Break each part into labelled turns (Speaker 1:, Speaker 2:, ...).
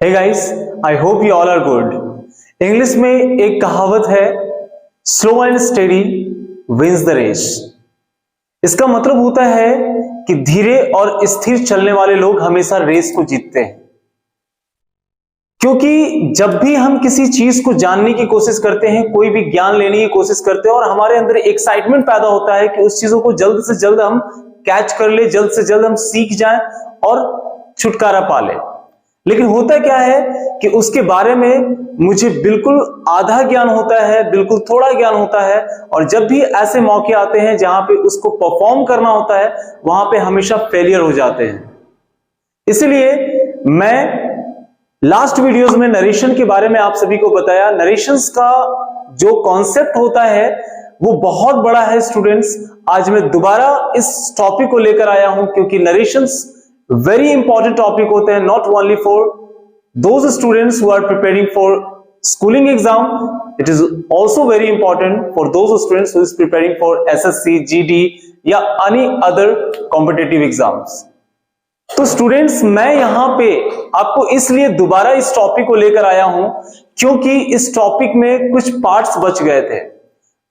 Speaker 1: Hey guys, I hope you all are good. English में एक कहावत है, slow and steady wins the race. इसका मतलब होता है कि धीरे और स्थिर चलने वाले लोग हमेशा रेस को जीतते हैं। क्योंकि जब भी हम किसी चीज को जानने की कोशिश करते हैं, कोई भी ज्ञान लेने की कोशिश करते हैं और हमारे अंदर एक्साइटमेंट पैदा होता है कि उस चीजों को जल्द से जल्द हम कैच कर ले, जल्द से जल्द हम सीख जाएं और छुटकारा पा लें। लेकिन होता क्या है कि उसके बारे में मुझे बिल्कुल आधा ज्ञान होता है, बिल्कुल थोड़ा ज्ञान होता है, और जब भी ऐसे मौके आते हैं जहां पे उसको परफॉर्म करना होता है, वहां पे हमेशा फेलियर हो जाते हैं। इसलिए मैं लास्ट वीडियोस में नरेशन के बारे में आप सभी को बताया। नरेशंस का जो कॉन्सेप्ट होता है वो बहुत बड़ा है स्टूडेंट्स। आज मैं दोबारा इस टॉपिक को लेकर आया हूं क्योंकि नरेशंस वेरी इंपॉर्टेंट टॉपिक होते हैं, not only for those students who are preparing for schooling exam, it is also very important for those students who is preparing for SSC, GD या एनी अदर कॉम्पिटिटिव एग्जाम्स। तो students, मैं यहां पे आपको इसलिए दोबारा इस टॉपिक को लेकर आया हूं क्योंकि इस टॉपिक में कुछ पार्ट्स बच गए थे,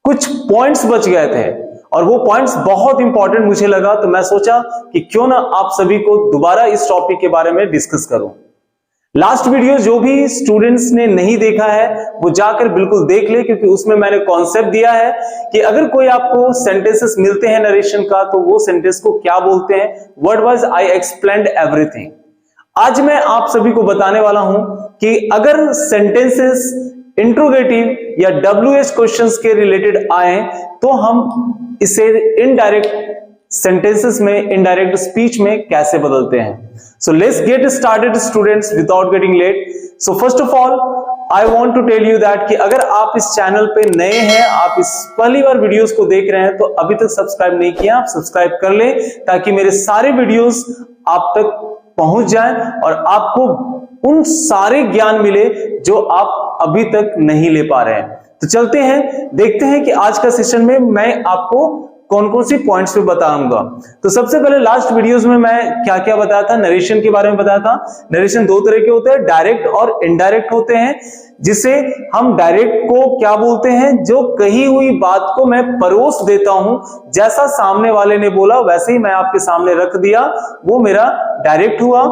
Speaker 1: कुछ पॉइंट्स बच गए थे और वो पॉइंट्स बहुत इंपॉर्टेंट मुझे लगा। तो मैं सोचा कि क्यों ना आप सभी को दोबारा इस टॉपिक के बारे में डिस्कस करूं। लास्ट वीडियो जो भी स्टूडेंट्स ने नहीं देखा है वो जाकर बिल्कुल देख ले, क्योंकि उसमें मैंने कॉन्सेप्ट दिया है कि अगर कोई आपको सेंटेंसेस मिलते हैं नरेशन का तो वो सेंटेंस को क्या बोलते हैं। Word wise I explained everything. आज मैं आप सभी को बताने वाला हूं कि अगर सेंटेंसेस इंट्रोगेटिव या WH क्वेश्चंस के रिलेटेड आए तो हम इसे इनडायरेक्ट सेंटेंसेस में, इनडायरेक्ट स्पीच में कैसे बदलते हैं। So let's get started students without getting late. So first of all I want to tell you that कि अगर आप इस चैनल पे नए हैं, आप इस पहली बार वीडियोस को देख रहे हैं तो अभी तक सब्सक्राइब नहीं किया, आप सब्सक्राइब कर लें ताकि मेरे सारे वीडियोस आप तक पहुंच जाएं और आपको उन सारे ज्ञान मिले जो आप अभी तक नहीं ले पा रहे हैं। तो चलते हैं, देखते हैं कि आज का सेशन में मैं आपको कौन कौन सी पॉइंट्स पे बताऊंगा। तो सबसे पहले लास्ट वीडियोस में मैं क्या क्या बताया था, नरेशन के बारे में बताया था। नरेशन दो तरह के होते हैं, डायरेक्ट और इनडायरेक्ट होते हैं। जिसे हम डायरेक्ट को क्या बोलते हैं, जो कही हुई बात को मैं परोस देता हूं, जैसा सामने वाले ने बोला वैसे ही मैं आपके सामने रख दिया, वो मेरा डायरेक्ट हुआ।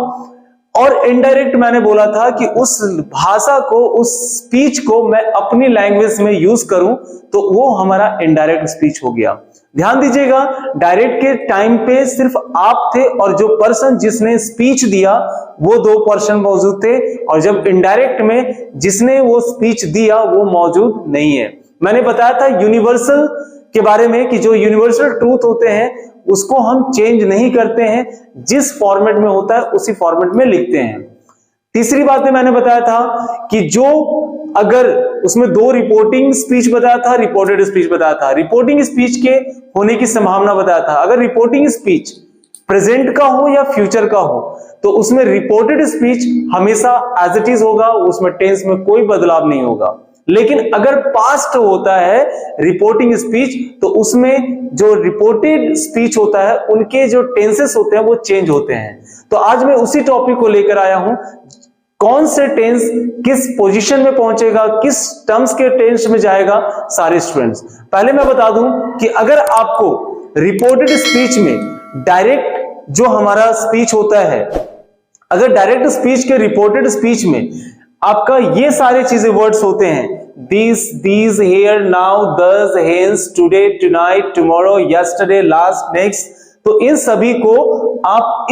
Speaker 1: और इनडायरेक्ट मैंने बोला था कि उस भाषा को, उस स्पीच को मैं अपनी लैंग्वेज में यूज करूं तो वो हमारा इनडायरेक्ट स्पीच हो गया। ध्यान दीजिएगा, डायरेक्ट के टाइम पे सिर्फ आप थे और जो पर्सन जिसने स्पीच दिया वो दो पर्सन मौजूद थे, और जब इनडायरेक्ट में जिसने वो स्पीच दिया वो मौजूद नहीं है। मैंने बताया था यूनिवर्सल के बारे में कि जो यूनिवर्सल ट्रूथ होते हैं उसको हम चेंज नहीं करते हैं, जिस फॉर्मेट में होता है उसी फॉर्मेट में लिखते हैं। तीसरी बात में मैंने बताया था कि जो अगर उसमें दो रिपोर्टिंग स्पीच बताया था, रिपोर्टेड स्पीच बताया था। रिपोर्टिंग स्पीच के होने की संभावना बताया था। अगर रिपोर्टिंग स्पीच प्रेजेंट का हो या फ्यूचर का हो तो उसमें रिपोर्टेड स्पीच हमेशा एज इट इज होगा, उसमें टेंस में कोई बदलाव नहीं होगा। लेकिन अगर पास्ट होता है रिपोर्टिंग स्पीच तो उसमें जो रिपोर्टेड स्पीच होता है उनके जो टेंसेस होते हैं वो चेंज होते हैं। तो आज मैं उसी टॉपिक को लेकर आया हूं, कौन से टेंस किस पोजीशन में पहुंचेगा, किस टर्म्स के टेंस में जाएगा सारे स्टूडेंट्स। पहले मैं बता दूं कि अगर आपको रिपोर्टेड स्पीच में डायरेक्ट जो हमारा स्पीच होता है, अगर डायरेक्ट स्पीच के रिपोर्टेड स्पीच में आपका ये सारे चीजें वर्ड्स होते हैं, दिस, दीज, हियर, नाउ, दस, hence, today, tonight, tomorrow, yesterday, last, next, तो इन सभी को आप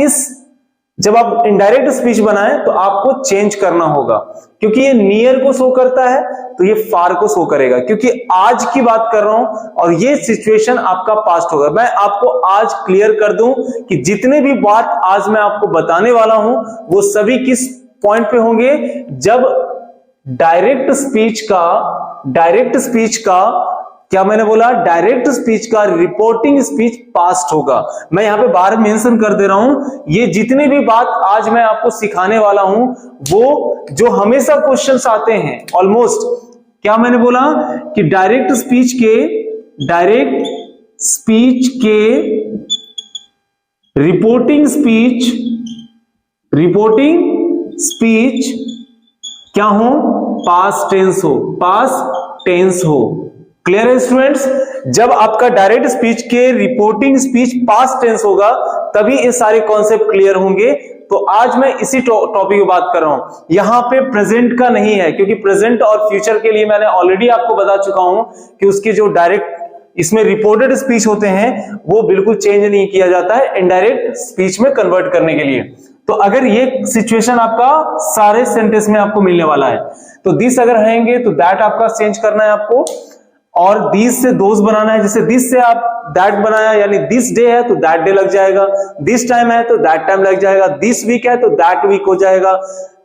Speaker 1: जब आप इनडायरेक्ट स्पीच बनाएं तो आपको चेंज करना होगा, क्योंकि ये नियर को शो करता है तो ये फार को शो करेगा, क्योंकि आज की बात कर रहा हूं और ये सिचुएशन आपका पास्ट होगा। मैं आपको आज क्लियर कर दूं कि जितने भी बात आज मैं आपको बताने वाला हूं वो सभी किस पॉइंट पे होंगे, जब डायरेक्ट स्पीच का क्या मैंने बोला, डायरेक्ट स्पीच का रिपोर्टिंग स्पीच पास्ट होगा। मैं यहां पे बार मेंशन कर दे रहा हूं, ये जितने भी बात आज मैं आपको सिखाने वाला हूं वो जो हमेशा क्वेश्चंस आते हैं ऑलमोस्ट, क्या मैंने बोला कि डायरेक्ट स्पीच के रिपोर्टिंग स्पीच क्या हो, पास्ट टेंस हो, पास्ट टेंस हो। क्लियर है स्टूडेंट्स? जब आपका डायरेक्ट स्पीच के रिपोर्टिंग स्पीच पास्ट टेंस होगा तभी ये सारे कॉन्सेप्ट क्लियर होंगे। तो आज मैं इसी टॉपिक की बात कर रहा हूं, यहां पे प्रेजेंट का नहीं है, क्योंकि प्रेजेंट और फ्यूचर के लिए मैंने ऑलरेडी आपको बता चुका हूं कि उसके जो डायरेक्ट इसमें रिपोर्टेड स्पीच होते हैं वो बिल्कुल चेंज नहीं किया जाता है इनडायरेक्ट स्पीच में कन्वर्ट करने के लिए। तो अगर ये सिचुएशन आपका सारे सेंटेंस में आपको मिलने वाला है, तो दिस अगर रहेंगे तो दैट आपका चेंज करना है आपको, और दिस से दोज बनाना है। जैसे दिस से आप दैट बनाया, यानी दिस डे है तो दैट डे लग जाएगा, दिस टाइम है तो दैट टाइम लग जाएगा, दिस वीक है तो दैट वीक हो जाएगा,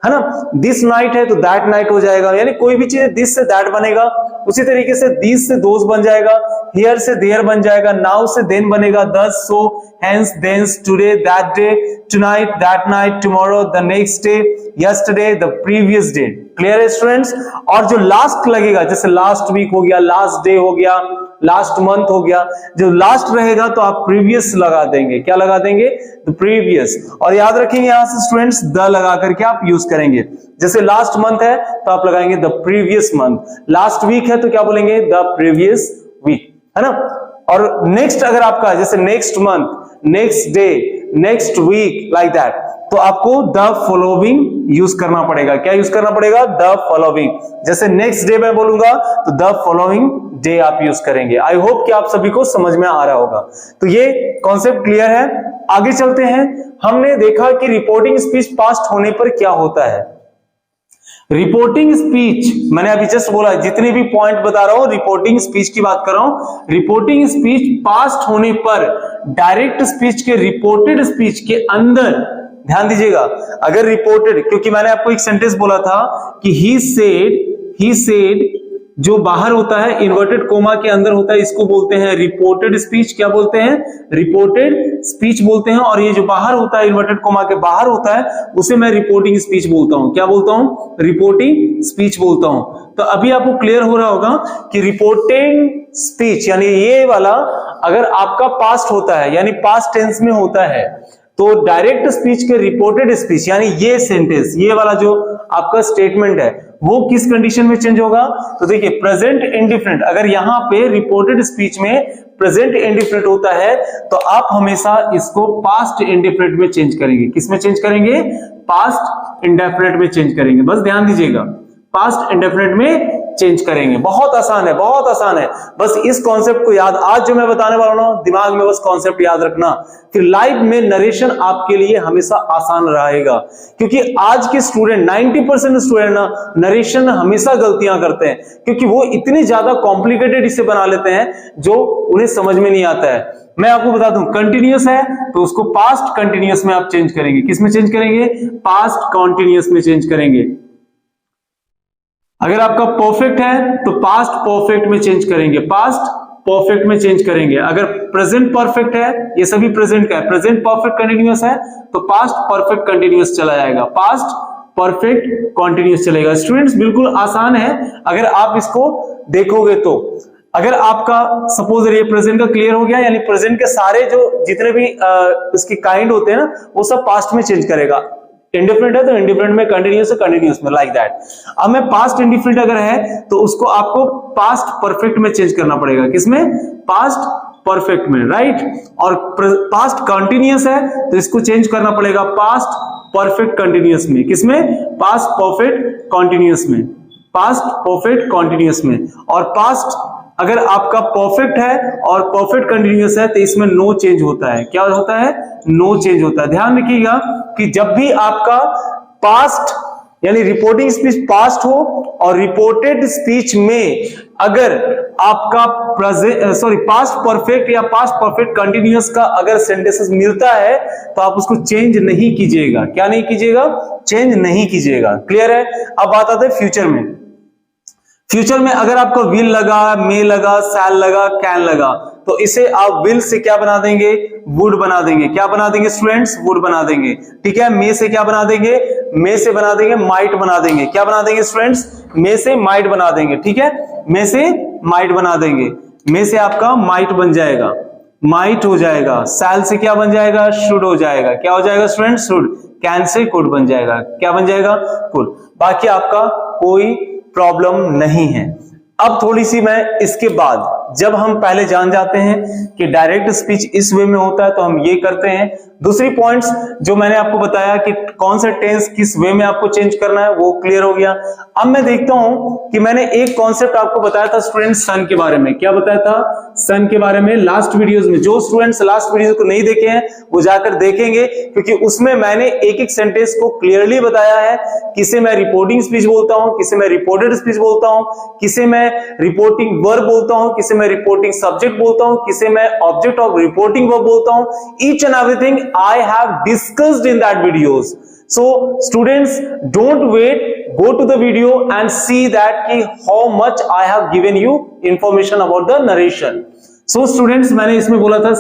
Speaker 1: है ना। दिस नाइट है तो दैट नाइट हो जाएगा, यानी कोई भी चीज दिस से दैट बनेगा। उसी तरीके से दिस से दोज बन जाएगा, हियर से देयर बन जाएगा, नाउ से देन बनेगा, thus, so, hence, thence, today, that day, tonight, that night, tomorrow, the next day, yesterday, the previous day. Clear है स्टूडेंट्स? और जो लास्ट लगेगा, जैसे लास्ट वीक हो गया, लास्ट डे हो गया, लास्ट मंथ हो गया, जो लास्ट रहेगा तो आप प्रीवियस लगा देंगे। क्या लगा देंगे? The previous. और याद रखेंगे यहां से स्टूडेंट्स द लगा करके आप यूज करेंगे। जैसे लास्ट मंथ है तो आप लगाएंगे the previous month, last week है तो क्या बोलेंगे? द प्रीवियस वीक, है ना। और नेक्स्ट अगर आपका जैसे next month, next day, next week, like that, तो आपको द फॉलोइंग यूज करना पड़ेगा। क्या यूज करना पड़ेगा? The following. जैसे नेक्स्ट डे मैं बोलूंगा तो द फॉलोइंग डे आप यूज करेंगे। आई होप कि आप सभी को समझ में आ रहा होगा। तो ये कॉन्सेप्ट क्लियर है। आगे चलते हैं। हमने देखा कि रिपोर्टिंग स्पीच पास्ट होने पर क्या होता है। रिपोर्टिंग स्पीच, मैंने अभी जस्ट बोला, जितने भी पॉइंट बता रहा हूं रिपोर्टिंग स्पीच की बात कर रहा हूं। रिपोर्टिंग स्पीच पास्ट होने पर डायरेक्ट स्पीच के रिपोर्टेड स्पीच के अंदर, ध्यान दीजिएगा, अगर रिपोर्टेड, क्योंकि मैंने आपको एक सेंटेंस बोला था कि ही सेड, जो बाहर होता है इन्वर्टेड कोमा के अंदर होता है, इसको बोलते हैं रिपोर्टेड स्पीच। क्या बोलते हैं? रिपोर्टेड स्पीच बोलते हैं। और ये जो बाहर होता है इन्वर्टेड कोमा के बाहर होता है उसे मैं रिपोर्टिंग स्पीच बोलता हूं। क्या बोलता हूं? रिपोर्टिंग स्पीच बोलता हूं। तो अभी आपको क्लियर हो रहा होगा कि रिपोर्टिंग स्पीच यानी ये वाला अगर आपका पास्ट होता है, यानी पास्ट टेंस में होता है, तो डायरेक्ट स्पीच के रिपोर्टेड स्पीच यानी ये सेंटेंस, ये वाला जो आपका स्टेटमेंट है, वो किस कंडीशन में चेंज होगा? तो देखिए प्रेजेंट इंडिफरेंट, अगर यहां पे रिपोर्टेड स्पीच में प्रेजेंट इंडिफरेंट होता है तो आप हमेशा इसको पास्ट इंडिफरेंट में चेंज करेंगे। किस में चेंज करेंगे? पास्ट इंडेफिनिट में चेंज करेंगे। बस ध्यान दीजिएगा, पास्ट इंडेफिनिट में चेंज करेंगे। बहुत आसान है, बहुत आसान है। बस इस कॉन्सेप्ट को याद, आज जो मैं बताने वाला हूं दिमाग में बस कॉन्सेप्ट याद रखना, फिर लाइव में नरेशन आपके लिए हमेशा आसान रहेगा। क्योंकि आज के स्टूडेंट 90% स्टूडेंट ना नरेशन में हमेशा गलतियां करते हैं, क्योंकि वो इतनी ज्यादा कॉम्प्लिकेटेड इसे बना लेते हैं जो उन्हें समझ में नहीं आता है। मैं आपको बता दूं, कंटिन्यूअस है तो उसको पास्ट कंटिन्यूअस में आप चेंज करेंगे। किस में चेंज करेंगे? पास्ट कंटिन्यूअस में चेंज करेंगे। अगर आपका परफेक्ट है तो पास्ट परफेक्ट में चेंज करेंगे, पास्ट परफेक्ट में चेंज करेंगे। अगर प्रेजेंट परफेक्ट है, ये सभी प्रेजेंट का है, प्रेजेंट परफेक्ट कंटिन्यूअस है तो पास्ट परफेक्ट कंटिन्यूअस चला जाएगा, पास्ट परफेक्ट कंटिन्यूअस चलेगा। स्टूडेंट्स बिल्कुल आसान है अगर आप इसको देखोगे तो। अगर आपका सपोज ये प्रेजेंट का क्लियर हो गया, यानी प्रेजेंट के सारे जो जितने भी इसके काइंड होते हैं ना, वो सब पास्ट में चेंज करेगा। इंडिफरेंट है तो इंडिफरेंट में, कंटिन्यूअस है कंटिन्यूअस में, लाइक दैट। अब मैं पास्ट इंडिफरेंट अगर है तो उसको आपको पास्ट परफेक्ट में चेंज करना पड़ेगा। किसमें? पास्ट परफेक्ट में, राइट। और पास्ट कंटिन्यूअस है तो इसको चेंज करना पड़ेगा पास्ट परफेक्ट कंटिन्यूअस में। किसमें? पास्ट परफेक्ट कंटिन्यूअस में, पास्ट परफेक्ट कंटिन्यूअस में। और पास्ट अगर आपका परफेक्ट है और परफेक्ट कंटिन्यूअस है तो इसमें नो चेंज होता है। क्या होता है? नो चेंज होता है। ध्यान रखिएगा कि जब भी आपका पास्ट यानी रिपोर्टिंग स्पीच पास्ट हो और रिपोर्टेड स्पीच में अगर आपका पास्ट परफेक्ट या पास्ट परफेक्ट कंटिन्यूअस का अगर सेंटेंसेस मिलता है तो आप उसको चेंज नहीं कीजिएगा। क्या नहीं कीजिएगा? चेंज नहीं कीजिएगा। क्लियर है? अब बात आते हैं फ्यूचर में। फ्यूचर में अगर आपका विल लगा, मे लगा, शैल लगा, कैन लगा, तो इसे आप विल से क्या बना देंगे? वुड बना देंगे। क्या बना देंगे स्टूडेंट्स? वुड बना देंगे। ठीक है। मे से क्या बना देंगे? मे से बना देंगे माइट बना देंगे। क्या बना देंगे स्टूडेंट्स? मे से माइट बना देंगे। ठीक है। मे से माइट बना देंगे। मे से आपका माइट बन जाएगा, माइट हो जाएगा। शैल से क्या बन जाएगा? शुड हो जाएगा। क्या हो जाएगा students? Should. Can say could बन जाएगा। क्या बन जाएगा? कुड। बाकी आपका कोई प्रॉब्लम नहीं है। अब थोड़ी सी मैं इसके बाद, जब हम पहले जान जाते हैं कि डायरेक्ट स्पीच इस वे में होता है तो हम ये करते हैं। दूसरी पॉइंट्स जो मैंने आपको बताया कि कौन सा टेंस किस वे में आपको चेंज करना है वो क्लियर हो गया। अब मैं देखता हूं कि मैंने एक कॉन्सेप्ट आपको बताया था स्टूडेंट्स सन के बारे में। क्या बताया था? सन के बारे में लास्ट वीडियोस में। जो स्टूडेंट्स लास्ट वीडियो को नहीं देखे हैं वो जाकर देखेंगे, क्योंकि उसमें मैंने एक एक सेंटेंस को क्लियरली बताया है। किसे मैं रिपोर्टिंग स्पीच बोलता हूं, किसे मैं रिपोर्टेड स्पीच बोलता हूं, किसे मैं रिपोर्टिंग वर्ब बोलता हूं, किसे मैं रिपोर्टिंग सब्जेक्ट बोलता हूं, किसे मैं ऑब्जेक्ट ऑफ रिपोर्टिंग वर्ब बोलता हूं। Each and everything I have discussed in that videos. So students, don't wait, go to the video and see that ki how much I have given you information about the narration. So students, मैंने इसमें बोला था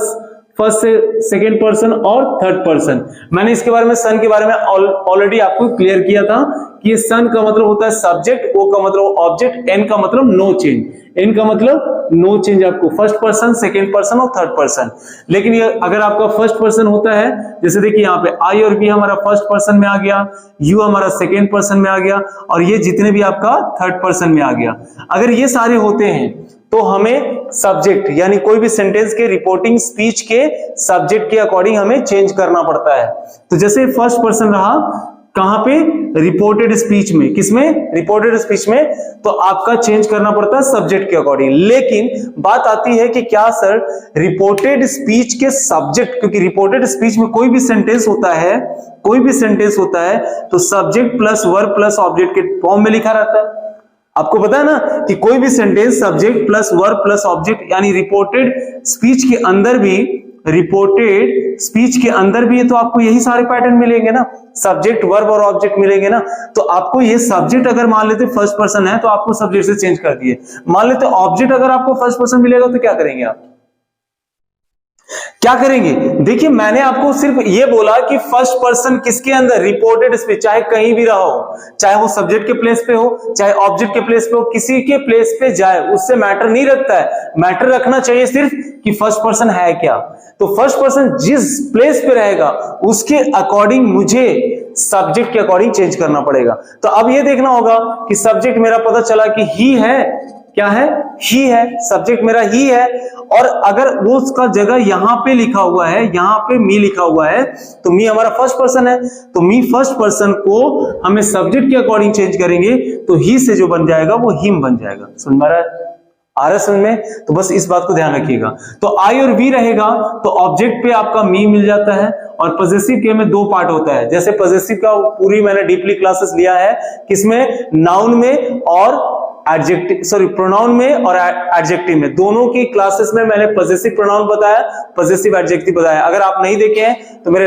Speaker 1: first से second person और third person. मैंने इसके बारे में सन के बारे में ऑलरेडी आपको क्लियर किया था कि ये सन का मतलब होता है सब्जेक्ट, ओ का मतलब ऑब्जेक्ट, एन का मतलब नो चेंज। एन का मतलब नो चेंज आपको फर्स्ट पर्सन, सेकेंड पर्सन और थर्ड पर्सन। लेकिन ये अगर आपका फर्स्ट पर्सन होता है, जैसे देखिए यहाँ पे आई और वी हमारा फर्स्ट पर्सन में आ गया, यू हमारा सेकेंड पर्सन में आ गया और ये जितने भी आपका थर्ड पर्सन में आ गया। अगर ये सारे होते हैं तो हमें सब्जेक्ट यानी कोई भी सेंटेंस के रिपोर्टिंग स्पीच के सब्जेक्ट के अकॉर्डिंग हमें चेंज करना पड़ता है। तो जैसे फर्स्ट पर्सन रहा कहां पे? रिपोर्टेड स्पीच में। किसमें? रिपोर्टेड स्पीच में। तो आपका चेंज करना पड़ता है सब्जेक्ट के अकॉर्डिंग। लेकिन बात आती है कि क्या सर रिपोर्टेड स्पीच के सब्जेक्ट, क्योंकि रिपोर्टेड स्पीच में कोई भी सेंटेंस होता है, कोई भी सेंटेंस होता है तो subject plus verb plus object के फॉर्म में लिखा रहता है। आपको पता है ना कि कोई भी sentence subject plus verb plus object, यानी रिपोर्टेड स्पीच के अंदर भी, रिपोर्टेड स्पीच के अंदर भी तो आपको यही सारे पैटर्न मिलेंगे ना, सब्जेक्ट वर्ब और ऑब्जेक्ट मिलेंगे ना। तो आपको ये सब्जेक्ट अगर मान लेते फर्स्ट पर्सन है तो आपको सब्जेक्ट से चेंज कर दिए। मान लेते ऑब्जेक्ट अगर आपको फर्स्ट पर्सन मिलेगा तो क्या करेंगे आप? क्या करेंगे? देखिए मैंने आपको सिर्फ ये बोला कि फर्स्ट पर्सन किसके अंदर? रिपोर्टेड स्पीच, चाहे कहीं भी रहा हो, चाहे वो सब्जेक्ट के प्लेस पे हो, चाहे ऑब्जेक्ट के प्लेस पे हो, किसी के प्लेस पे जाए उससे मैटर नहीं रखता है। मैटर रखना चाहिए सिर्फ कि फर्स्ट पर्सन है क्या। तो फर्स्ट पर्सन जिस प्लेस पे रहेगा उसके अकॉर्डिंग मुझे सब्जेक्ट के अकॉर्डिंग चेंज करना पड़ेगा। तो अब ये देखना होगा कि सब्जेक्ट मेरा पता चला कि ही है। क्या है? ही है। सब्जेक्ट मेरा ही है और अगर वो उसका जगह यहां पे लिखा हुआ है, यहां पे मी लिखा हुआ है, तो मी हमारा फर्स्ट पर्सन है, तो मी फर्स्ट पर्सन को हमें सब्जेक्ट के अकॉर्डिंग चेंज करेंगे तो ही से जो बन जाएगा वो हिम बन जाएगा। समझ में आ रहा है समझ में? तो बस इस बात को ध्यान रखिएगा। तो आई और वी रहेगा तो ऑब्जेक्ट पे आपका मी मिल जाता है और पजेसिव के में दो पार्ट होता है। जैसे पजेसिव का पूरी मैंने डीपली क्लासेस लिया है, किसमें? नाउन में और एडजेक्टिव, सॉरी प्रोनाउन में और एडजेक्टिव में, दोनों की क्लासेस में मैंने पजेसिव प्रोनाउन बताया, पजेसिव एडजेक्टिव बताया। अगर आप नहीं देखे हैं तो मेरे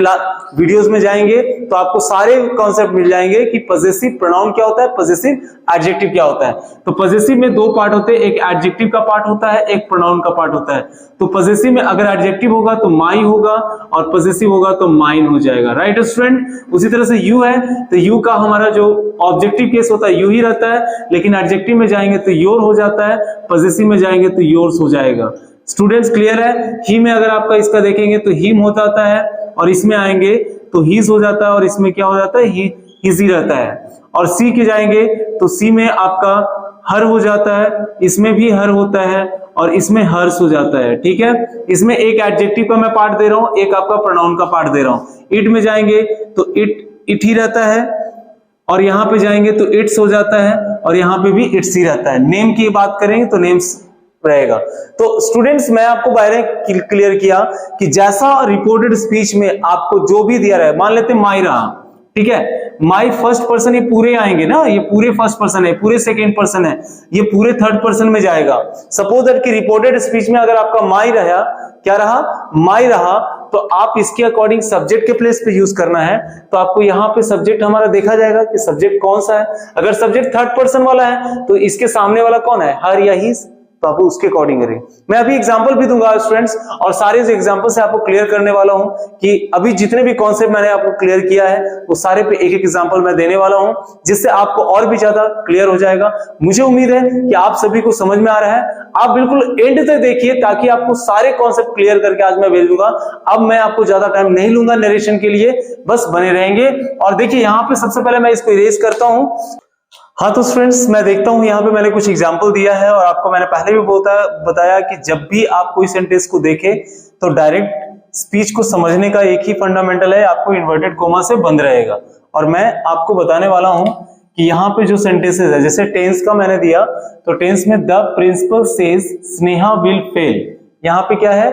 Speaker 1: वीडियोस में जाएंगे तो आपको सारे कॉन्सेप्ट मिल जाएंगे कि पजेसिव प्रोनाउन क्या होता है, पजेसिव एडजेक्टिव क्या होता है। तो पजेसिव में दो पार्ट होते हैं, एक एडजेक्टिव का पार्ट होता है, एक प्रोनाउन का पार्ट होता है। तो पजेसिव में अगर एडजेक्टिव होगा तो माई होगा और पजेसिव होगा तो माइन हो जाएगा। Right student? उसी तरह से यू है तो यू का हमारा जो ऑब्जेक्टिव केस होता है यू ही रहता है, लेकिन एडजेक्टिव में जाएंगे तो योर हो जाता है, पजेसिव में जाएंगे तो योर्स हो जाएगा। स्टूडेंट्स क्लियर है? ही में अगर आपका इसका देखेंगे तो हिम हो जाता है और इसमें आएंगे तो हीज हो जाता है और इसमें क्या हो जाता है? हिजी रहता है। और सी के जाएंगे तो सी में आपका हर हो जाता है, इसमें भी हर होता है और इसमें हर्ष हो जाता है। ठीक है? इसमें एक एडजेक्टिव का मैं पार्ट दे रहा हूं, एक आपका प्रोनाउन का पार्ट दे रहा हूं। इट में जाएंगे तो इट ही रहता है और यहां पे जाएंगे तो इट्स हो जाता है और यहां पे भी इट्स ही रहता है। नेम की बात करेंगे तो नेम्स रहेगा। तो स्टूडेंट्स मैं आपको बारे में क्लियर किया कि जैसा रिपोर्टेड स्पीच में आपको जो भी दिया रहा है, मान लेते माई रहा, ठीक है, माई फर्स्ट पर्सन, ये पूरे आएंगे ना, ये पूरे फर्स्ट पर्सन है, पूरे सेकेंड पर्सन है, ये पूरे थर्ड पर्सन में जाएगा। सपोज दैट कि रिपोर्टेड स्पीच में अगर आपका माई रहा, क्या रहा? माई रहा, तो आप इसके अकॉर्डिंग सब्जेक्ट के प्लेस पे यूज करना है। तो आपको यहाँ पे सब्जेक्ट हमारा देखा जाएगा कि सब्जेक्ट कौन सा है। अगर सब्जेक्ट थर्ड पर्सन वाला है तो इसके सामने वाला कौन है? हर या ही। तो आप उसके अकॉर्डिंग करेंगे। मैं अभी एग्जांपल भी दूंगा स्टूडेंट्स, और सारे एग्जांपल से आपको क्लियर करने वाला हूं कि अभी जितने भी कॉन्सेप्ट मैंने आपको क्लियर किया है वो सारे पे एक एक एग्जांपल मैं देने वाला हूं, जिससे आपको और भी ज्यादा क्लियर हो जाएगा। मुझे उम्मीद है कि आप सभी को समझ में आ रहा है। आप बिल्कुल एंड तक देखिए ताकि आपको सारे कॉन्सेप्ट क्लियर करके आज मैं भेज दूंगा। अब मैं आपको ज्यादा टाइम नहीं लूंगा नरेशन के लिए, बस बने रहेंगे। और देखिए यहाँ पे सबसे पहले मैं इसको इरेज करता हूं। हाँ तो फ्रेंड्स मैं देखता हूं यहाँ पे मैंने कुछ एग्जांपल दिया है, और आपको मैंने पहले भी बताया कि जब भी आप कोई सेंटेंस को देखें तो डायरेक्ट स्पीच को समझने का एक ही फंडामेंटल है, आपको इन्वर्टेड कोमा से बंद रहेगा। और मैं आपको बताने वाला हूं कि यहाँ पे जो सेंटेंसेस है, जैसे टेंस का मैंने दिया, तो टेंस में the principal says Sneha will fail. यहाँ पे क्या है,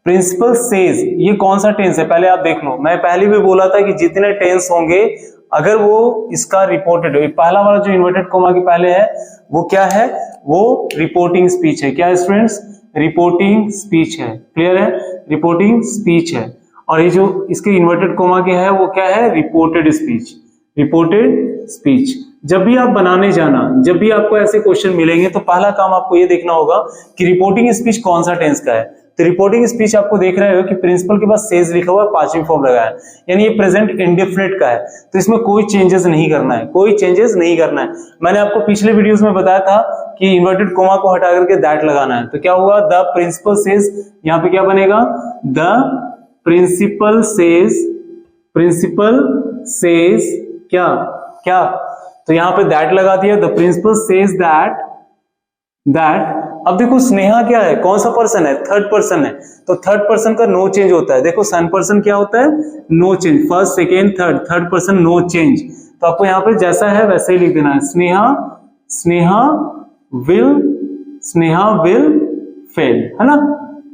Speaker 1: प्रिंसिपल सेज, ये कौन सा टेंस है पहले आप देख लो। मैं पहले भी बोला था कि जितने टेंस होंगे अगर वो इसका रिपोर्टेड हो, पहला वाला जो इन्वर्टेड कोमा के पहले है वो क्या है, वो रिपोर्टिंग स्पीच है। क्या है स्टूडेंट्स, रिपोर्टिंग स्पीच है। क्लियर है, रिपोर्टिंग स्पीच है। और ये जो इसके इन्वर्टेड कोमा के है वो क्या है, रिपोर्टेड स्पीच। रिपोर्टेड स्पीच जब भी आप बनाने जाना, जब भी आपको ऐसे क्वेश्चन मिलेंगे तो पहला काम आपको ये देखना होगा कि रिपोर्टिंग स्पीच कौन सा टेंस का है। तो रिपोर्टिंग स्पीच आपको देख रहे हो कि प्रिंसिपल के पास सेज लिखा हुआ है, पांचवी फॉर्म लगा है, यानी ये प्रेजेंट इंडेफिनिट का है। तो इसमें कोई चेंजेस नहीं करना है, कोई चेंजेस नहीं करना है। मैंने आपको पिछले वीडियोस में बताया था कि इन्वर्टेड कोमा को हटा करके दैट लगाना है। तो क्या हुआ, द प्रिंसिपल सेज, यहाँ पे क्या बनेगा, the principal says, principal says क्या क्या, तो यहाँ पे दैट लगा दिया, the principal says that, that. अब देखो स्नेहा क्या है, कौन सा पर्सन है, थर्ड पर्सन है, तो थर्ड पर्सन का नो चेंज होता है। देखो सन पर्सन क्या होता है, no change, first second third, third person no change. तो आपको यहाँ पे जैसा है वैसे ही लिख देना है, Sneha, Sneha will, Sneha will fail, है ना।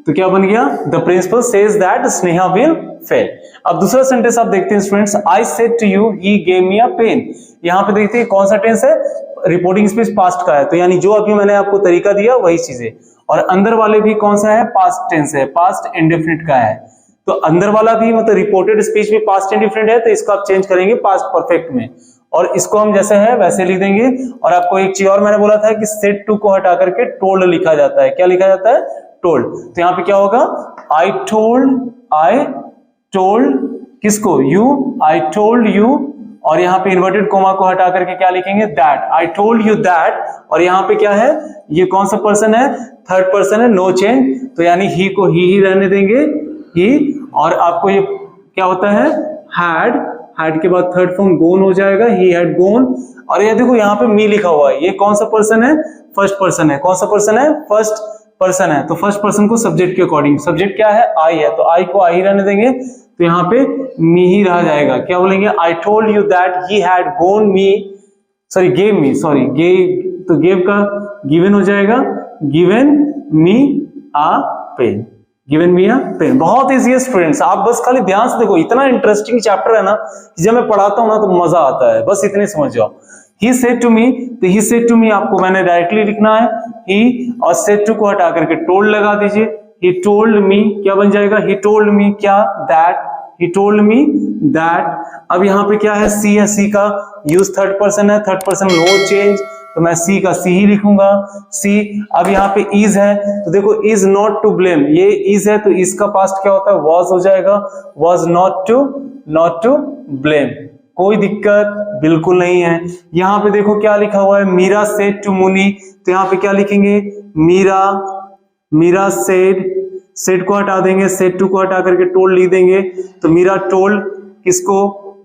Speaker 1: तो क्या बन गया, the principal says that Sneha will fail. अब दूसरा सेंटेंस आप देखते हैं students, I said to you he gave me a pen. यहाँ पे देखते हैं कौन सा टेंस है, रिपोर्टिंग स्पीच पास्ट का है, तो यानी जो अभी मैंने आपको तरीका दिया वही चीज है। और अंदर वाले भी कौन सा है, पास्ट टेंस है, पास्ट इंडेफिनिट का है। तो अंदर वाला भी मतलब रिपोर्टेड स्पीच भी पास्ट इंडेफिनिट है, तो इसको आप चेंज करेंगे पास्ट परफेक्ट में, और इसको हम जैसे है वैसे लिख देंगे। और आपको एक चीज और मैंने बोला था कि सेड टू को हटा करके टोल्ड लिखा जाता है। क्या लिखा जाता है, टोल्ड। तो यहाँ पे क्या होगा, आई टोल्ड, आई टोल्ड किसको, यू, आई टोल्ड यू। और यहाँ पे इन्वर्टेड कोमा को हटा करके क्या लिखेंगे, that, I told you that. और यहाँ पे क्या है, ये कौन सा पर्सन है, थर्ड पर्सन है, नो चेंज, तो यानी ही को ही रहने देंगे, ही। और आपको ये क्या होता है, हैड, हैड के बाद थर्ड फॉर्म गोन हो जाएगा, ही हैड गोन। और ये देखो यहाँ पे मी लिखा हुआ है, ये कौन सा पर्सन है, फर्स्ट पर्सन है। कौन सा पर्सन है, फर्स्ट पर्सन है। तो फर्स्ट पर्सन को सब्जेक्ट के अकॉर्डिंग, सब्जेक्ट क्या है, आई है, तो आई को आई रहने देंगे, तो यहाँ पे मी ही रह जाएगा। क्या बोलेंगे, I told you that he had gone me, sorry gave me, sorry gave, तो गेव का गिवन हो जाएगा, given me a pen, given me a pen. बहुत इजी है स्टूडेंट्स, आप बस खाली ध्यान से देखो, इतना इंटरेस्टिंग चैप्टर है ना कि जब मैं पढ़ाता हूं ना तो मजा आता है, बस इतने समझ जाओ। ही सेड टू मी, तो ही सेड टू मी आपको मैंने डायरेक्टली लिखना है, ही, और सेड टू को हटा करके टोल्ड लगा दीजिए, ही टोल्ड मी, क्या बन जाएगा, ही टोल्ड मी क्या, that, he told me that। अब यहाँ पे क्या है, सी है, सी का यूज थर्ड पर्सन है, थर्ड पर्सन नो चेंज, तो मैं सी का सी ही लिखूंगा, सी। अब यहाँ पे इज है, तो देखो इज नॉट टू ब्लेम, ये इज है तो इसका पास्ट क्या होता है, वॉज हो जाएगा, वॉज नॉट टू ब्लेम। कोई दिक्कत बिल्कुल नहीं है। यहाँ पे देखो क्या लिखा हुआ है, मीरा सेड टू मुनी, तो यहाँ पे क्या लिखेंगे, मीरा, मीरा सेड, सेड को हटा देंगे, सेड टू को हटा करके टोल्ड लिख देंगे, तो मीरा टोल्ड किसको,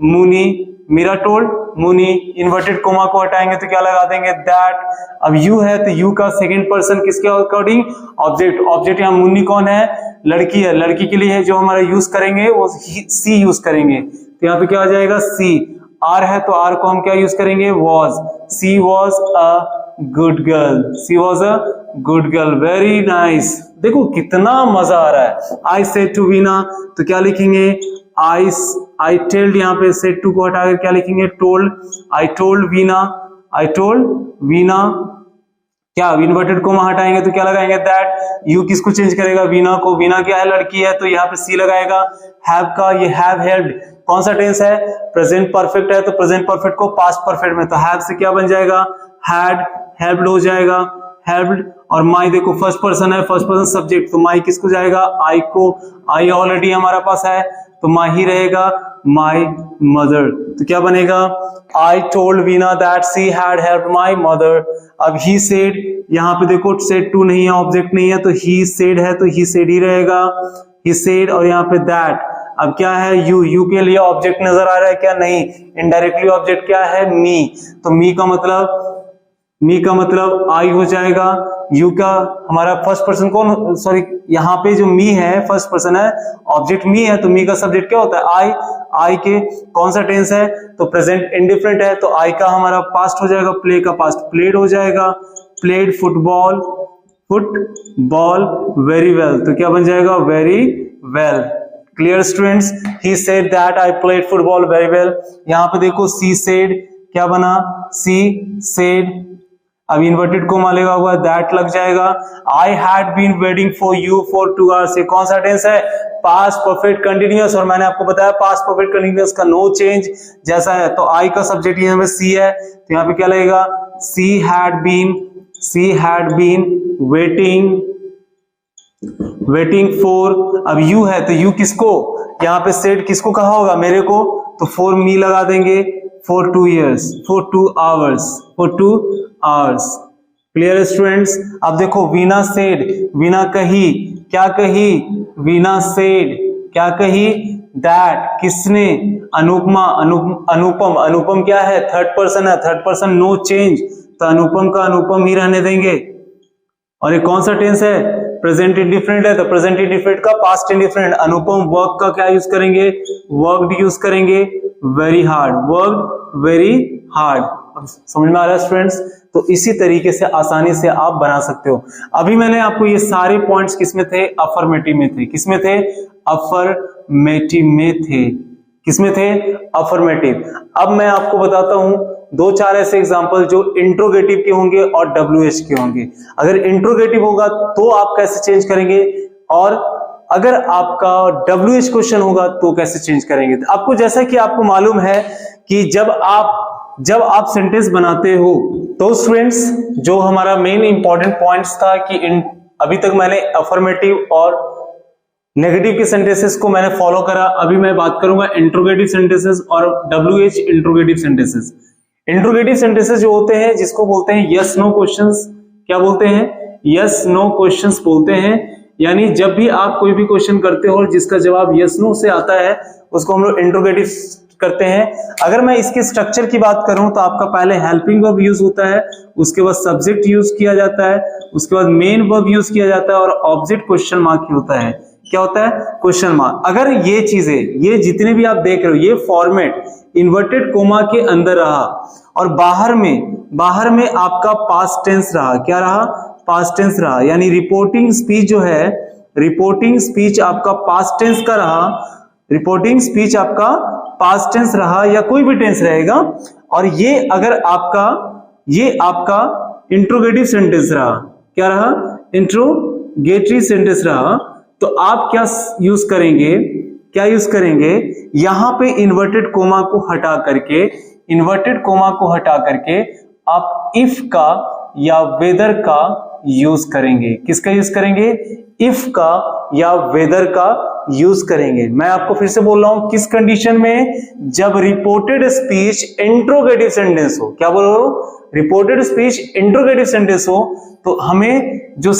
Speaker 1: मुनी, मीरा टोल्ड मुनी। इन्वर्टेड कोमा को हटाएंगे तो क्या लगा देंगे, दैट। अब यू है तो यू का सेकंड पर्सन किसके अकॉर्डिंग, ऑब्जेक्ट, ऑब्जेक्ट यहाँ मुन्नी कौन है, लड़की है, लड़की के लिए है जो हमारा यूज करेंगे वो सी यूज करेंगे, तो यहाँ पे क्या आ जाएगा, सी। आर है तो आर को हम क्या यूज करेंगे, was, she was a good girl, she was a good girl, very nice. देखो कितना मजा आ रहा है। आई सेड टू वीना, तो क्या लिखेंगे, आई टेल्ड, यहाँ पे सेड टू को हटाकर क्या लिखेंगे, told, I told Veena, I told Veena. क्या इन्वर्टेड कोमा हटाएंगे तो क्या लगाएंगे, दैट। यू किसको चेंज करेगा, वीना को, वीना क्या है, लड़की है, तो यहाँ पे सी लगाएगा। हैव का, ये हैव हेल्प्ड कौन सा टेंस है, प्रेजेंट परफेक्ट है, तो प्रेजेंट परफेक्ट को पास्ट परफेक्ट में, तो हैव से क्या बन जाएगा, हैड हेल्प्ड हो जाएगा, हेल्प्ड, और माई देखो फर्स्ट पर्सन है, फर्स्ट पर्सन सब्जेक्ट, तो माई किसको जाएगा, आई को, आई ऑलरेडी हमारा पास है तो माई ही रहेगा, माई मदर। तो क्या बनेगा, I told Veena that she had helped my mother. अब ही सेड, यहाँ पे देखो सेड टू नहीं है, ऑब्जेक्ट नहीं है, तो ही सेड है तो ही सेड ही रहेगा, ही सेड, और यहाँ पे दैट, अब क्या है, यू के लिए ऑब्जेक्ट नजर आ रहा है क्या, नहीं, इनडायरेक्टली ऑब्जेक्ट क्या है, मी, तो मी का मतलब आई हो जाएगा, यू का हमारा फर्स्ट पर्सन कौन, सॉरी यहाँ पे जो मी है फर्स्ट पर्सन है, ऑब्जेक्ट मी है, तो मी का सब्जेक्ट क्या होता है, आई के कौन सा टेंस है, तो प्रेजेंट इंडिफरेंट है, तो आई का हमारा पास्ट हो जाएगा, प्ले का पास्ट प्लेड हो जाएगा, प्लेड फुटबॉल वेरी वेल, तो क्या बन जाएगा, very well. Clear students, he said that I played football very well. यहाँ पे देखो सी सेड, क्या बना, सी सेड, अब इन्वर्टेड कोमा लगा हुआ दैट लग जाएगा, I had been waiting for you for 2 hours, ये कौन सा टेंस है, पास्ट परफेक्ट कंटिन्यूअस, और मैंने आपको बताया पास्ट परफेक्ट कंटिन्यूअस का नो चेंज जैसा है, तो आई का सब्जेक्ट यहाँ पे सी है, तो यहाँ पे क्या लगेगा, she had been waiting for, अब यू है तो यू किसको, यहाँ पे सेड किसको कहा होगा, मेरे को, तो फॉर मी लगा देंगे, for 2 years, for 2 hours। Clear students, अब देखो वीना सेड, वीना कही, क्या कही, वीना सेड, क्या कही, दैट, किसने, अनुपमा, अनुपम क्या है, थर्ड पर्सन है, थर्ड पर्सन नो चेंज, तो अनुपम का अनुपम ही रहने देंगे, और ये कौन सा टेंस है, प्रेजेंट इंडिफरेंट है, तो प्रेजेंट इंडिफरेंट का पास्ट इंडिफरेंट, अनुपम वर्क का क्या यूज करेंगे, वर्कड यूज करेंगे, वेरी हार्ड। अब समझ में आ रहा है स्टूडेंट्स, तो इसी तरीके से आसानी से आप बना सकते हो। अभी मैंने आपको ये सारे पॉइंट्स किसमें थे, अफर्मेटिव में थे, किसमें थे, अफर्मेटिव में थे, किसमें थे, अफर्मेटिव। अब मैं आपको बताता हूं 2-4 ऐसे एग्जांपल जो इंट्रोगेटिव के होंगे और WH के होंगे। अगर इंट्रोगेटिव होगा तो आप कैसे चेंज करेंगे, और अगर आपका WH क्वेश्चन होगा तो कैसे चेंज करेंगे। तो आपको जैसा कि आपको मालूम है कि जब आप सेंटेंस बनाते हो तो स्टूडेंट्स, जो हमारा मेन इंपॉर्टेंट पॉइंट्स था कि अभी तक मैंने अफर्मेटिव और नेगेटिव के सेंटेंसेस को मैंने फॉलो करा, अभी मैं बात करूंगा इंट्रोगेटिव सेंटेंसेस और WH interrogative sentences. Interrogative sentences जो होते हैं, जिसको बोलते हैं यस नो क्वेश्चंस, क्या बोलते हैं, यस नो क्वेश्चंस बोलते हैं, यानी जब भी आप कोई भी क्वेश्चन करते हो और जिसका जवाब यस नो से आता है उसको हम लोग इंट्रोगेटिव करते हैं। अगर मैं इसके स्ट्रक्चर की बात करूं तो आपका पहले हेल्पिंग वर्ब यूज होता है, उसके बाद सब्जेक्ट यूज किया जाता है, उसके बाद मेन वर्ब यूज किया जाता है, और ऑब्जेक्ट क्वेश्चन मार्क होता है, क्या होता है, क्वेश्चन मार्क। अगर ये चीजें, ये जितने भी आप देख रहे हो, ये फॉर्मेट इन्वर्टेड कोमा के अंदर रहा और बाहर में आपका पास्ट टेंस रहा, क्या रहा, पास्ट टेंस रहा, यानी रिपोर्टिंग स्पीच जो है, रिपोर्टिंग स्पीच आपका पास्ट टेंस का रहा, रिपोर्टिंग स्पीच आपका पास्ट टेंस रहा या कोई भी टेंस रहेगा, और ये अगर आपका इंट्रोगेटिव सेंटेंस रहा, क्या रहा, इंट्रोगेटिव सेंटेंस रहा, तो आप क्या यूज करेंगे, यहां पे इन्वर्टेड कोमा को हटा करके आप इफ का या वेदर का यूज करेंगे। किसका यूज करेंगे, इफ का या वेदर का यूज करेंगे। मैं आपको फिर से बोल रहा हूं, किस कंडीशन में, जब रिपोर्टेड स्पीच इंट्रोगेटिव सेंटेंस हो, क्या बोल रहा हूं, रिपोर्टेड स्पीच इंट्रोगेटिव सेंटेंस हो, तो हमें जो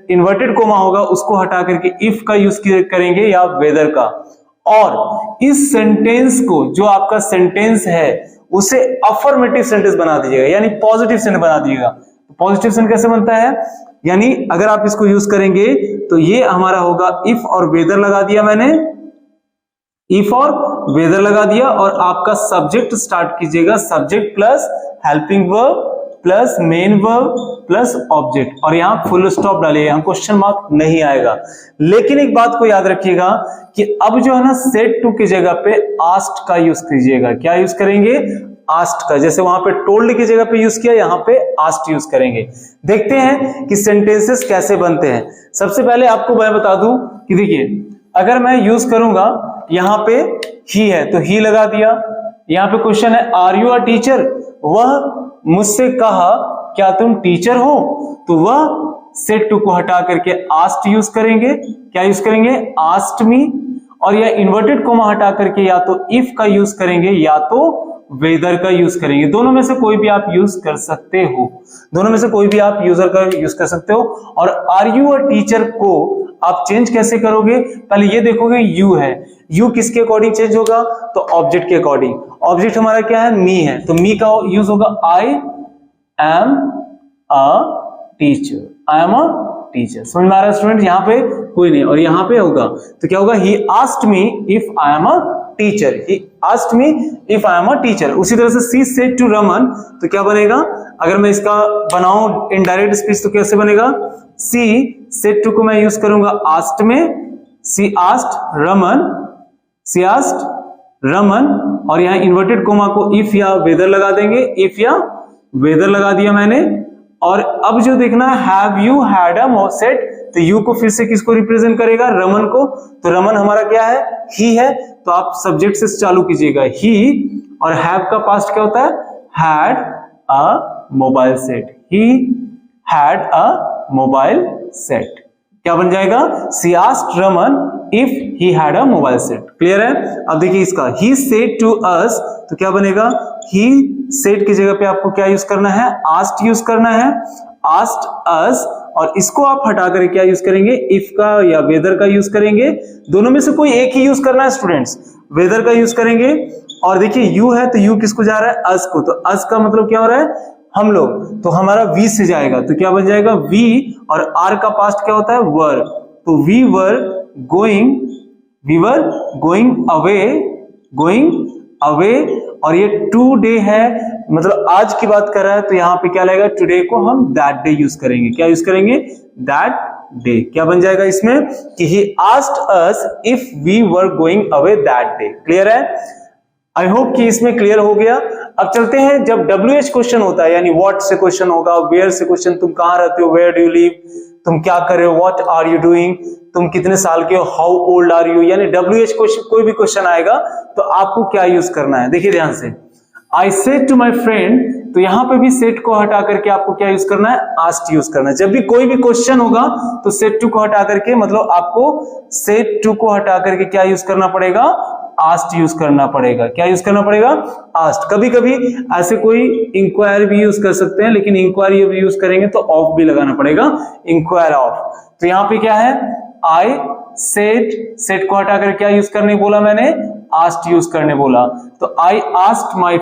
Speaker 1: इन्वर्टेड कोमा होगा उसको हटा करके इफ का यूज करेंगे या वेदर का, और इस सेंटेंस को, जो आपका सेंटेंस है, उसे अफर्मेटिव सेंटेंस बना दीजिएगा, यानी पॉजिटिव सेंटेंस बना दीजिएगा। पॉजिटिव सेंटेंस कैसे बनता है, यानी अगर आप इसको यूज करेंगे तो ये हमारा होगा इफ और वेदर लगा दिया मैंने, इफ और वेदर लगा दिया, और आपका सब्जेक्ट स्टार्ट कीजिएगा, subject plus helping verb plus main verb plus object, और यहां फुल स्टॉप डालिए, यहां क्वेश्चन मार्क नहीं आएगा। लेकिन एक बात को याद रखिएगा कि अब जो है ना, सेड टू की जगह पे आस्क्ड का यूज कीजिएगा। क्या यूज करेंगे, आस्क्ड का, जैसे वहां पे टोल्ड की जगह पे यूज किया, यहां पे आस्क्ड यूज करेंगे। देखते हैं कि सेंटेंसेस कैसे बनते हैं। सबसे पहले आपको मैं बता दूं कि देखिए, अगर मैं यूज करूंगा, यहां पे ही है तो ही लगा दिया, यहां पे क्वेश्चन है आर यू अ टीचर, वह मुझसे कहा क्या तुम टीचर हो, तो वह सेड टू को हटा करके आस्क्ड यूज करेंगे। क्या यूज करेंगे? Asked me. और या इन्वर्टेड कोमा हटा करके या तो इफ का यूज करेंगे या तो वेदर का यूज करेंगे। दोनों में से कोई भी आप यूज कर सकते हो, दोनों में से कोई भी आप यूजर का यूज कर सकते हो। और आर यू अ टीचर को आप चेंज कैसे करोगे? पहले ये देखोगे यू है, यू किसके अकॉर्डिंग चेंज होगा? तो ऑब्जेक्ट के अकॉर्डिंग। ऑब्जेक्ट हमारा क्या है? मी है, तो मी का यूज होगा I am a teacher. I am a teacher. समझ में आ रहा है स्टूडेंट? यहाँ पे कोई नहीं, और यहाँ पे होगा तो क्या होगा? ही asked me if I am a teacher. He asked me if I am a teacher. उसी तरह से सी सेड टू रमन, तो क्या बनेगा? अगर मैं इसका बनाऊं इनडायरेक्ट स्पीच तो कैसे बनेगा? सी सेड टू को मैं यूज करूंगा आस्क्ड में, सी आस्क्ड रमन, सी आस्क्ड रमन। और यहाँ इन्वर्टेड कोमा को इफ या वेदर लगा देंगे, इफ या वेदर लगा दिया मैंने। और अब जो देखना है, have you had a set, तो यू को फिर से किसको रिप्रेजेंट करेगा? रमन को। तो रमन हमारा क्या है? ही है, तो आप सब्जेक्ट से चालू कीजिएगा ही। और हैव का पास्ट क्या होता है? Had a mobile set. He had a mobile set. क्या बन जाएगा? She asked Raman if he had a mobile set. Clear है? अब देखिए इसका ही सेड टू अस, तो क्या बनेगा? ही सेड की जगह पे आपको क्या यूज करना है? आस्क्ड यूज करना है, आस्क्ड अस। और इसको आप हटा कर क्या यूज करेंगे? इफ का या वेदर का यूज करेंगे। दोनों में से कोई एक ही यूज करना है स्टूडेंट्स, वेदर का यूज करेंगे। और देखिए यू है, तो यू किसको जा रहा है? अस को। तो अस का मतलब क्या हो रहा है? हम लोग। तो हमारा वी से जाएगा, तो क्या बन जाएगा? वी। और आर का पास्ट क्या होता है? वर। तो we were going away, going away. और ये टू डे है, मतलब आज की बात कर रहा है, तो यहां पे क्या लगेगा? टुडे को हम दैट डे यूज करेंगे। क्या यूज करेंगे? That day. क्या बन जाएगा इसमें? कि he asked us if we were going away that day. Clear है? आई होप कि इसमें क्लियर हो गया। अब चलते हैं, जब WH क्वेश्चन होता है, यानी व्हाट से क्वेश्चन होगा, वेयर से क्वेश्चन, तुम कहां रहते हो, वेयर डू यू लिव, तुम क्या कर रहे हो, व्हाट आर यू डूइंग, तुम कितने साल के हो, हाउ ओल्ड आर यू, यानी WH क्वेश्चन कोई भी क्वेश्चन आएगा तो आपको क्या यूज करना है? देखिए ध्यान से, I said to my friend, तो यहां पे भी सेड को हटा करके आपको क्या यूज करना है? आस्क्ड यूज करना है। जब भी कोई भी क्वेश्चन होगा तो सेड टू को हटा करके, मतलब आपको सेड टू को हटा करके क्या यूज करना पड़ेगा? आस्क्ड यूज करना पड़ेगा। क्या यूज करना पड़ेगा? आस्क्ड। कभी कभी ऐसे कोई इंक्वायर भी यूज कर सकते हैं, लेकिन इंक्वायरी यूज करेंगे तो ऑफ भी लगाना पड़ेगा, इंक्वायर ऑफ। तो यहां पे क्या है? आई सेड को हटाकर क्या यूज करने बोला मैंने? आस्क्ड यूज करने बोला। तो आई आस्क्ड माई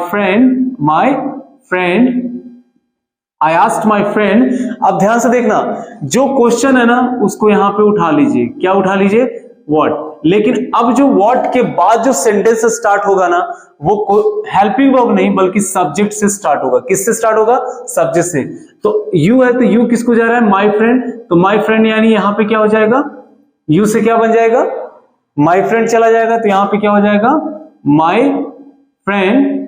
Speaker 1: फ्रेंड। अब ध्यान से देखना, जो क्वेश्चन है ना उसको यहां पे उठा लीजिए। क्या उठा लीजिए? व्हाट। लेकिन अब जो व्हाट के बाद जो सेंटेंस स्टार्ट होगा ना, वो हेल्पिंग वर्ब नहीं बल्कि सब्जेक्ट से स्टार्ट होगा। किससे स्टार्ट होगा? सब्जेक्ट से। तो यू है, तो यू किसको जा रहा है? माई फ्रेंड। तो माई फ्रेंड यानी यहां पे क्या हो जाएगा? यू से क्या बन जाएगा? माई फ्रेंड चला जाएगा, तो यहां पे क्या हो जाएगा? My friend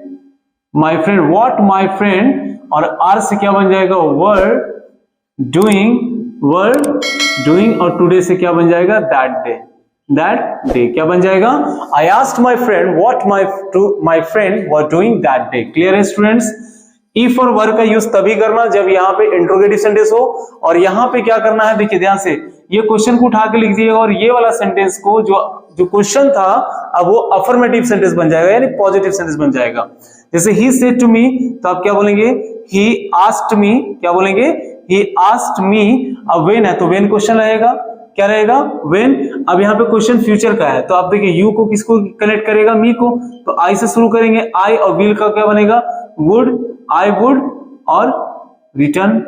Speaker 1: what my friend. और आर से क्या बन जाएगा? Were doing. और टुडे से क्या बन जाएगा? That day. क्या बन जाएगा? I asked my friend what my friend were doing that day. Clear है स्टूडेंट्स? इफ और वर का यूज तभी करना जब यहाँ पे इंट्रोगेटिव सेंटेंस हो। और यहाँ पे क्या करना है? देखिए ध्यान से, ये क्वेश्चन को उठा के लिख दिएगा और ये वाला सेंटेंस को जो क्वेश्चन था अब वो अफर्मेटिव सेंटेंस बन जाएगा, यानी पॉजिटिव सेंटेंस बन जाएगा। जैसे ही सेड टू मी, तो आप क्या बोलेंगे? ही आस्क्ड मी। क्या बोलेंगे? ही आस्क्ड मी। अब व्हेन है तो व्हेन क्वेश्चन रहेगा। क्या रहेगा? व्हेन। अब यहाँ पे क्वेश्चन फ्यूचर का है, तो आप देखिए यू को किसको कनेक्ट करेगा? मी को। तो आई से शुरू करेंगे, आई, और विल का क्या बनेगा? वुड, आई वुड, और रिटर्न,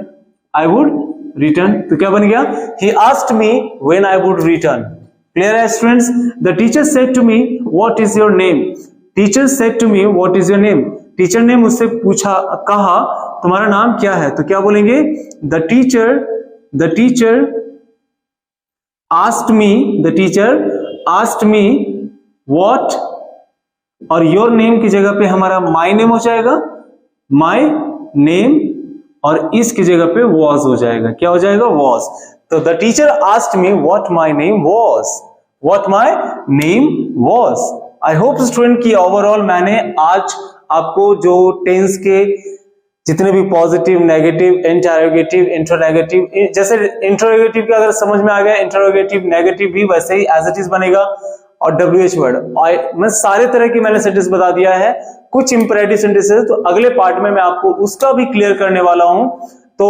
Speaker 1: आई वुड रिटर्न। तो क्या बन गया? He asked me when I would return. Clear है students? The teacher said to me what is your name. Teacher said to me what is your name. Teacher ने मुझसे पूछा, कहा तुम्हारा नाम क्या है। तो क्या बोलेंगे? The teacher asked me what, और योर नेम की जगह पे हमारा माई नेम हो जाएगा, माई नेम, और इसकी जगह पे was हो जाएगा। क्या हो जाएगा? was। तो the teacher asked me what my name was। I hope student की ओवरऑल मैंने आज आपको जो टेंस के जितने भी पॉजिटिव, नेगेटिव, इंटरोगेटिव, इंट्रोनेगेटिव, जैसे इंट्रोगेटिव का अगर समझ में आ गया, इंट्रोगेटिव, नेगेटिव भी वैसे ही एज इट इज बनेगा। और WH वर्ड, मैं सारे तरह की मैंने सेंटेंस बता दिया है, कुछ इंपरेटिव सेंटेंसेस तो अगले पार्ट में मैं आपको उसका भी क्लियर करने वाला हूं। तो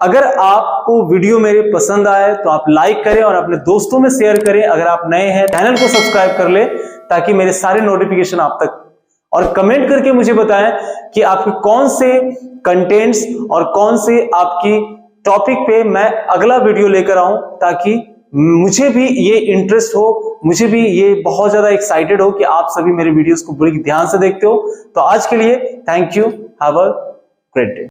Speaker 1: अगर आपको वीडियो मेरे पसंद आए तो आप लाइक करें और अपने दोस्तों में शेयर करें। अगर आप नए हैं चैनल को सब्सक्राइब कर ले ताकि मेरे सारे नोटिफिकेशन आप तक, और कमेंट करके मुझे बताएं कि आपके कौन से कंटेंट्स और कौन से आपकी टॉपिक पे मैं अगला वीडियो लेकर आऊं, ताकि मुझे भी ये इंटरेस्ट हो, मुझे भी ये बहुत ज्यादा एक्साइटेड हो कि आप सभी मेरे वीडियोस को बड़ी ध्यान से देखते हो। तो आज के लिए thank you, have a great day.